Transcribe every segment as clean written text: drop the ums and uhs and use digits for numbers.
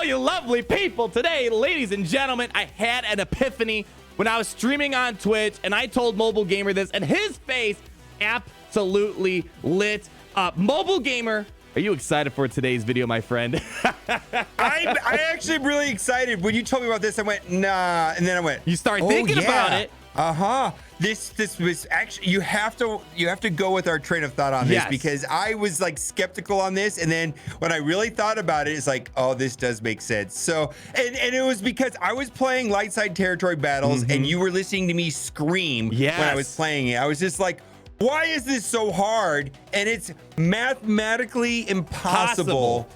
you lovely people. Today, ladies and gentlemen, I had an epiphany when I was streaming on Twitch, and I told Mobile Gamer this, and his face absolutely lit up. Mobile Gamer, are you excited for today's video, my friend? I actually am really excited. When you told me about this, I went, nah, and then I went, You start thinking about it. This was actually, you have to go with our train of thought on this, because I was like skeptical on this, and then when I really thought about it, it's like, oh, this does make sense. So and it was because I was playing light side territory battles, and you were listening to me scream when I was playing it. I was just like, why is this so hard? And it's mathematically impossible.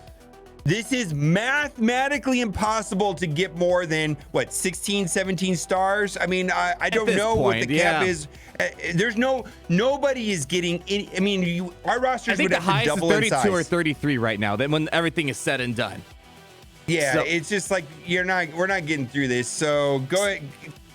This is mathematically impossible to get more than what, 16, 17 stars. I mean, I don't know what the cap is. There's nobody is getting any. I mean, our rosters would have to double in size. I think the highest is 32 or 33 right now. Then when everything is said and done. Yeah, so, it's just like we're not getting through this. So go ahead.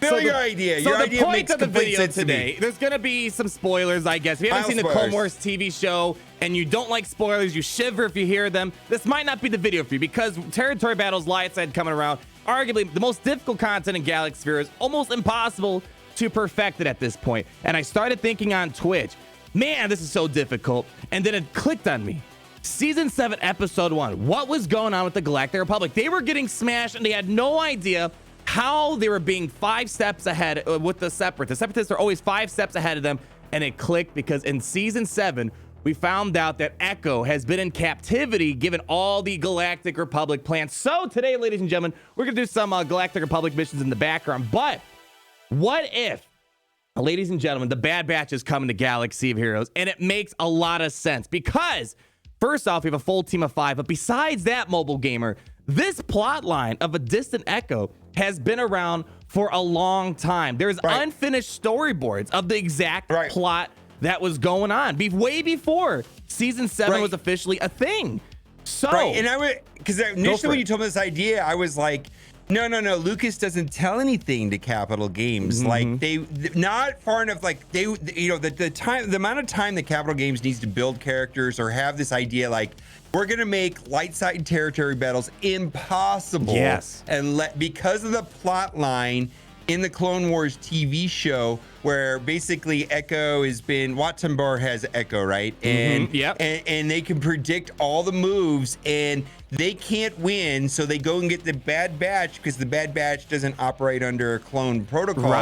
Your idea. Your idea makes complete sense today. There's gonna be some spoilers, I guess. If you haven't seen the Clone Wars TV show and you don't like spoilers, you shiver if you hear them, this might not be the video for you, because territory battles, light side coming around, arguably the most difficult content in Galaxy Sphere, is almost impossible to perfect it at this point. And I started thinking on Twitch, man, this is so difficult. And then it clicked on me. Season 7, Episode 1. What was going on with the Galactic Republic? They were getting smashed, and they had no idea how they were being 5 steps ahead with the Separatists. The Separatists are always 5 steps ahead of them, and it clicked because in Season 7, we found out that Echo has been in captivity given all the Galactic Republic plans. So today, ladies and gentlemen, we're going to do some Galactic Republic missions in the background. But what if, ladies and gentlemen, the Bad Batch is coming to Galaxy of Heroes? And it makes a lot of sense because, first off, we have a full team of 5. But besides that, Mobile Gamer, this plot line of a distant Echo has been around for a long time. There's unfinished storyboards of the exact plot that was going on way before Season 7 was officially a thing. So, and I would, because initially when you told me this idea, I was like, no, Lucas doesn't tell anything to Capital Games. Like they not far enough. Like they, you know, the amount of time that Capital Games needs to build characters or have this idea, like, we're gonna make light side territory battles impossible. And because of the plot line in the Clone Wars TV show, where basically Echo has been, Wattenbar has Echo, right? And and they can predict all the moves, and they can't win, so they go and get the Bad Batch, because the Bad Batch doesn't operate under a clone protocol.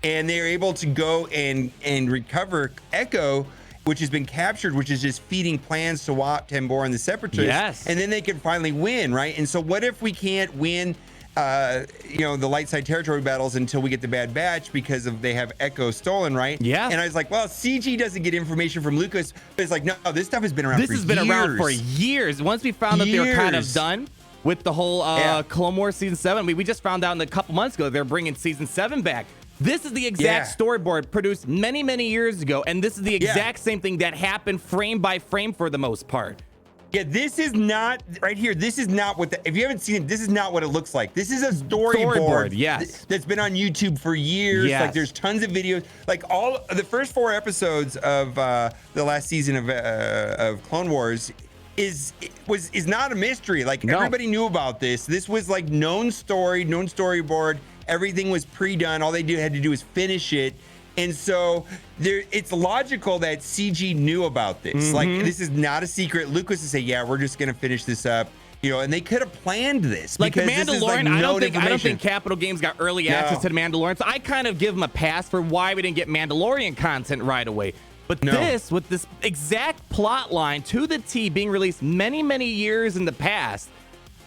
And they're able to go and recover Echo, which has been captured, which is just feeding plans to Wat Tambor and the Separatists. And then they can finally win, right? And so what if we can't win you know, the light side territory battles until we get the Bad Batch because they have Echo stolen, right? And I was like, well, CG doesn't get information from Lucas, but it's like, no, this stuff has been around for years. This has been around for years. Once we found that they were kind of done with the whole Clone Wars Season 7, we just found out a couple months ago they're bringing Season 7 back. This is the exact storyboard produced many, many years ago, and this is the exact same thing that happened frame by frame for the most part. This is not right here. This is not what if you haven't seen it, this is not what it looks like. This is a storyboard that's been on YouTube for years. Like there's tons of videos. Like all the first 4 episodes of the last season of Clone Wars is not a mystery. Like everybody knew about this. This was like known story, known storyboard. Everything was pre-done. All they had to do was finish it. And so it's logical that CG knew about this. Like, this is not a secret. Lucas would say, yeah, we're just going to finish this up. You know, and they could have planned this. Like the Mandalorian, I don't think Capital Games got early access to the Mandalorian. So I kind of give them a pass for why we didn't get Mandalorian content right away. But this, with this exact plot line to the T being released many, many years in the past,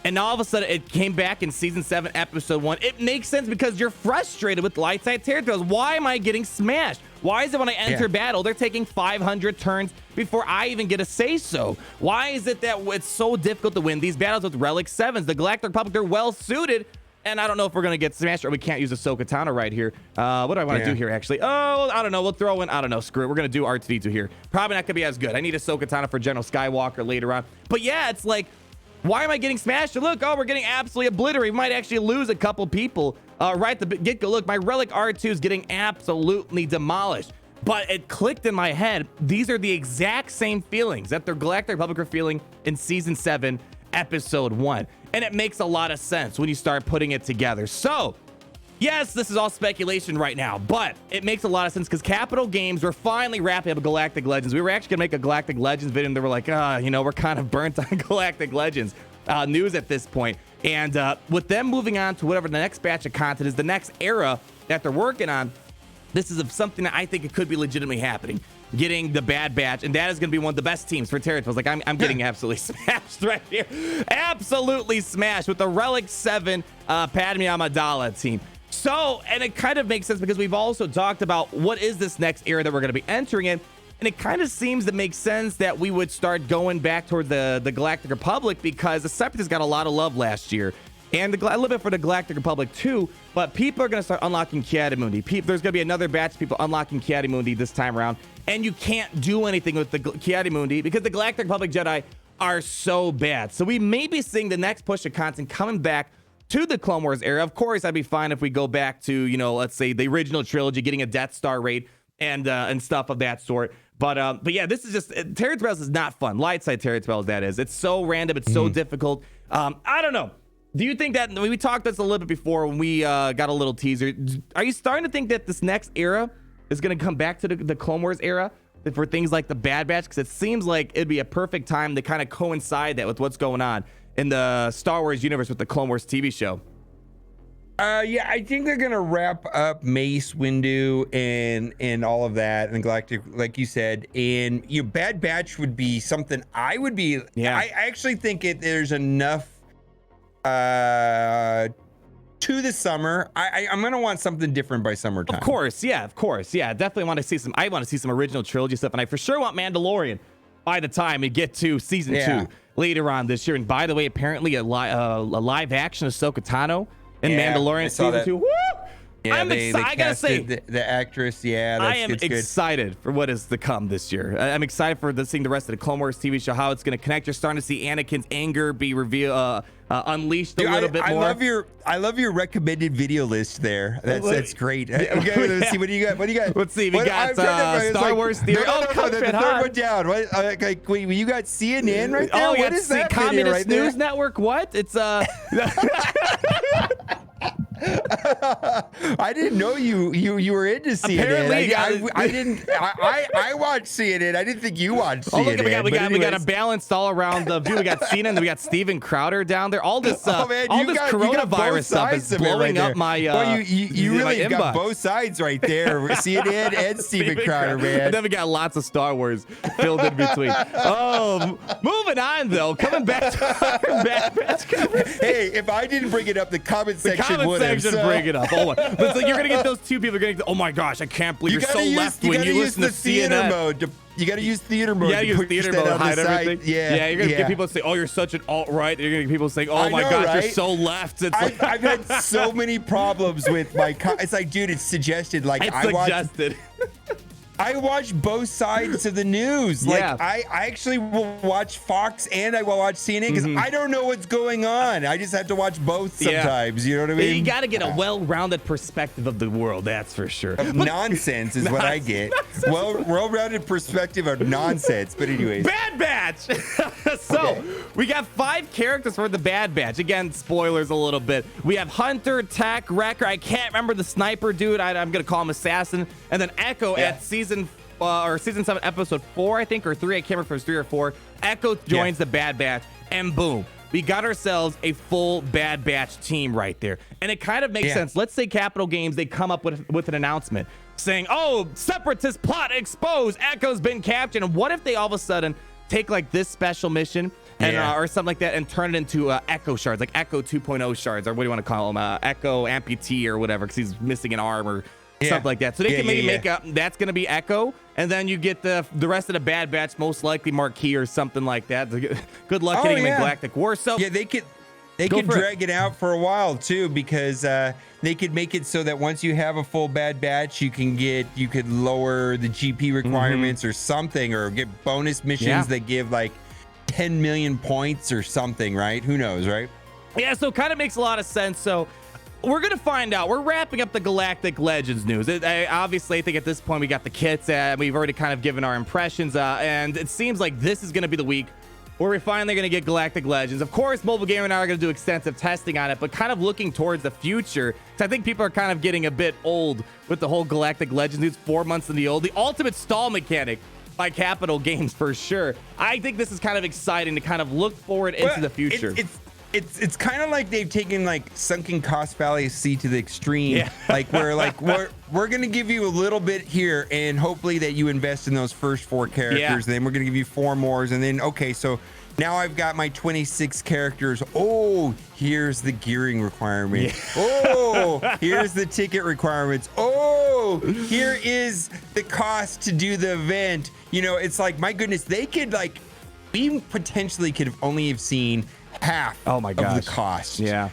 and all of a sudden it came back in Season 7, Episode 1. It makes sense because you're frustrated with light side territories. Why am I getting smashed? Why is it when I enter battle, they're taking 500 turns before I even get a say-so? Why is it that it's so difficult to win these battles with Relic 7s? The Galactic Republic, they're well-suited, and I don't know if we're going to get smashed, or we can't use Ahsoka Tano right here. What do I want to do here, actually? Oh, I don't know. We'll throw in, I don't know, screw it. We're going to do R2-D2 here. Probably not going to be as good. I need Ahsoka Tano for General Skywalker later on. But yeah, it's like, why am I getting smashed? Look, we're getting absolutely obliterated. We might actually lose a couple people right at the get-go. Look, my Relic R2 is getting absolutely demolished. But it clicked in my head. These are the exact same feelings that the Galactic Republic are feeling in Season 7, Episode 1. and it makes a lot of sense when you start putting it together. So yes, this is all speculation right now, but it makes a lot of sense because Capital Games were finally wrapping up Galactic Legends. We were actually gonna make a Galactic Legends video, and they were like, we're kind of burnt on Galactic Legends news at this point. And with them moving on to whatever the next batch of content is, the next era that they're working on, this is something that I think it could be legitimately happening. Getting the Bad Batch, and that is going to be one of the best teams for Territories. Like, I'm getting absolutely smashed right here. Absolutely smashed with the Relic 7 Padme Amidala team. So, and it kind of makes sense because we've also talked about what is this next era that we're going to be entering in. And it kind of seems to make sense that we would start going back toward the Galactic Republic because the Separatists got a lot of love last year. And a little bit for the Galactic Republic too, but people are going to start unlocking Ki-Adi-Mundi. There's going to be another batch of people unlocking Ki-Adi-Mundi this time around, and you can't do anything with the Ki-Adi-Mundi because the Galactic Republic Jedi are so bad. So we may be seeing the next push of content coming back to the Clone Wars era. Of course, I'd be fine if we go back to, let's say the original trilogy, getting a Death Star raid and stuff of that sort. But yeah, this is just Terran Trails is not fun. Light side Terran Trails, that is. It's so random. It's so difficult. I don't know. Do you think that we talked this a little bit before when we got a little teaser? Are you starting to think that this next era is going to come back to the Clone Wars era for things like the Bad Batch? Because it seems like it'd be a perfect time to kind of coincide that with what's going on in the Star Wars universe with the Clone Wars TV show. Yeah, I think they're gonna wrap up Mace Windu and all of that and Galactic, like you said. And Bad Batch would be something I would be. Yeah, I actually think there's enough to the summer. I'm gonna want something different by summertime. Of course, yeah. Definitely want to see some. I want to see some original trilogy stuff, and I for sure want Mandalorian by the time we get to season 2 later on this year. And by the way, apparently a live action Ahsoka Tano in Mandalorian season 2. Woo! Yeah, I'm excited. I gotta say, the actress. Yeah, I am excited for what is to come this year. I'm excited for seeing the rest of the Clone Wars TV show, how it's going to connect. You're starting to see Anakin's anger be revealed, unleashed a little bit more. I love your recommended video list there. That's great. Okay, let's see. What do you got? Let's see. We got Star Wars theory. The third one down. Wait, you got CNN right there. Oh, what is that? Communist News Network. What? It's I didn't know you were into CNN. Apparently, I watched CNN. I didn't think you watched CNN. Look, we got a balanced all around view. We got CNN, and then we got Steven Crowder down there. All this coronavirus stuff is blowing up my. You really got both sides right there. CNN and Steven Crowder, man. And then we got lots of Star Wars filled in between. Oh, moving on though. Coming back to our Bad Batch conversation. Hey, if I didn't bring it up, the comment section would have. Bring it up. Oh, but it's like you're gonna get those two people. Oh my gosh, I can't believe you're so left when you listen to CNN mode. You gotta use theater mode. Yeah, use theater mode to hide everything. Yeah, you're gonna get people to say, "Oh, you're such an alt-right." You're gonna get people saying, "Oh my gosh, you're so left." It's I've had so many problems with my. It's like, dude, it's suggested. Like I watch both sides of the news. Like I actually will watch Fox and I will watch CNN because I don't know what's going on. I just have to watch both sometimes. You know what I mean? You got to get a well-rounded perspective of the world. That's for sure. Nonsense is what I get. Well-rounded perspective of nonsense. But anyways, Bad Batch. We got 5 characters for the Bad Batch. Again, spoilers a little bit. We have Hunter, Tech, Wrecker. I can't remember the sniper dude. I'm gonna call him Assassin, and then Echo at season 7 episode 4, I think, or 3. I can't remember if it was 3 or 4. Echo joins the Bad Batch, and boom, we got ourselves a full Bad Batch team right there. And it kind of makes sense. Let's say Capital Games, they come up with an announcement saying, "Oh, Separatist plot exposed. Echo's been captured." And what if they all of a sudden take like this special mission and or something like that and turn it into Echo shards, like Echo 2.0 shards, or what do you want to call them? Echo amputee or whatever, because he's missing an arm or something like that. So they can maybe make up that's going to be Echo, and then you get the rest of the Bad Batch, most likely Marquis or something like that. Good luck getting him in Galactic War. So yeah, they could drag it out for a while too, because they could make it so that once you have a full Bad Batch, you could lower the GP requirements or something, or get bonus missions that give like 10 million points or something, right? Who knows, right? Yeah, so it kind of makes a lot of sense. So we're going to find out. We're wrapping up the Galactic Legends news. Obviously, I think at this point we got the kits. We've already kind of given our impressions. And it seems like this is going to be the week where we're finally going to get Galactic Legends. Of course, Mobile Gamer and I are going to do extensive testing on it, but kind of looking towards the future, because I think people are kind of getting a bit old with the whole Galactic Legends. It's 4 months in the old. The ultimate stall mechanic by Capital Games for sure. I think this is kind of exciting to kind of look forward into the future. It's kind of like they've taken like sunken cost fallacy to the extreme. Yeah. Like we're gonna give you a little bit here, and hopefully that you invest in those first 4 characters. Yeah. Then we're gonna give you 4 more, and then okay, so now I've got my 26 characters. Oh, here's the gearing requirement. Yeah. Oh, here's the ticket requirements. Oh, here is the cost to do the event. You know, it's like, my goodness, they could like, we potentially could have only have seen half of the cost. Yeah.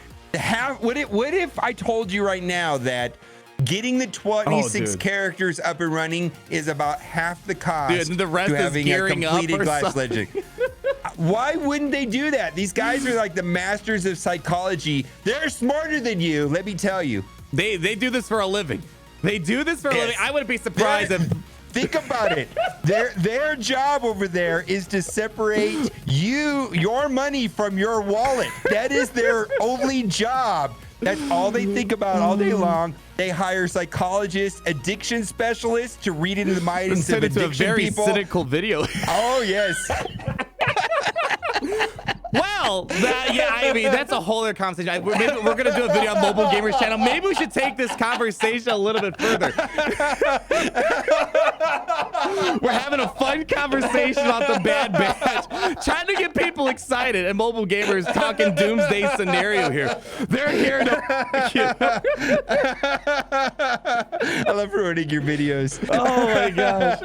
What if I told you right now that getting the 26 characters up and running is about half the cost, dude, the rest to is having gearing a completed up or Glass something. Legend? Why wouldn't they do that? These guys are like the masters of psychology. They're smarter than you, let me tell you. They do this for a living. They do this for a living. I wouldn't be surprised if... Think about it. Their job over there is to separate your money from your wallet. That is their only job. That's all they think about all day long. They hire psychologists, addiction specialists to read into the minds of addiction people. Very cynical video. Oh yes. Well, I mean, that's a whole other conversation. We're going to do a video on Mobile Gamers channel. Maybe we should take this conversation a little bit further. We're having a fun conversation about the Bad Batch, trying to get people excited, and Mobile Gamers talking doomsday scenario here. They're here to... I love ruining your videos. Oh, my gosh.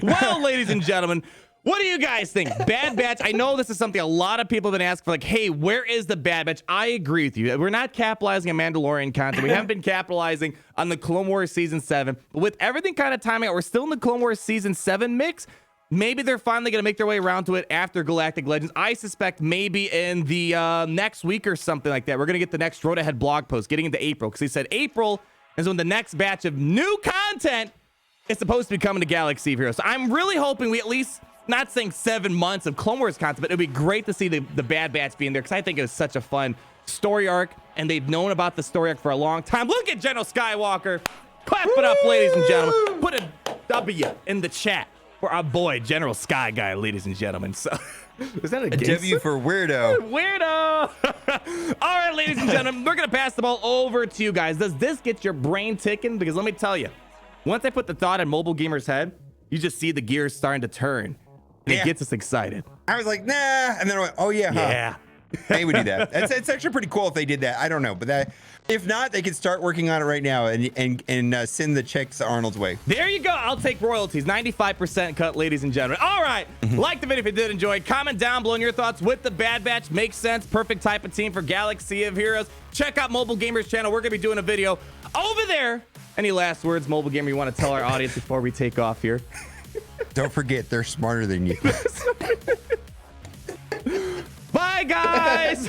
Well, ladies and gentlemen, what do you guys think? Bad Batch, I know this is something a lot of people have been asking for, like, hey, where is the Bad Batch? I agree with you. We're not capitalizing on Mandalorian content. We haven't been capitalizing on the Clone Wars Season 7. But with everything kind of timing out, we're still in the Clone Wars Season 7 mix. Maybe they're finally going to make their way around to it after Galactic Legends. I suspect maybe in the next week or something like that, we're going to get the next Road Ahead blog post getting into April. Because he said April is when the next batch of new content is supposed to be coming to Galaxy of Heroes. So I'm really hoping we at least... Not saying 7 months of Clone Wars content, but it'd be great to see the Bad Batch being there, because I think it was such a fun story arc, and they've known about the story arc for a long time. Look at General Skywalker. Clap it up, ladies and gentlemen. Put a W in the chat for our boy, General Sky Guy, ladies and gentlemen. So, is that a W for weirdo? Weirdo. All right, ladies and gentlemen, we're going to pass the ball over to you guys. Does this get your brain ticking? Because let me tell you, once I put the thought in Mobile Gamer's head, you just see the gears starting to turn. It gets us excited. I was like, nah, and then I went, oh yeah, huh? Yeah. They would do that. It's actually pretty cool if they did that. I don't know, but that, if not, they could start working on it right now and send the checks Arnold's way. There you go. I'll take royalties. 95% cut, ladies and gentlemen. All right. Like the video if you did enjoy. Comment down below on your thoughts with the Bad Batch. Makes sense. Perfect type of team for Galaxy of Heroes. Check out Mobile Gamers channel. We're going to be doing a video over there. Any last words, Mobile Gamer, you want to tell our audience before we take off here? Don't forget, they're smarter than you. Bye, guys.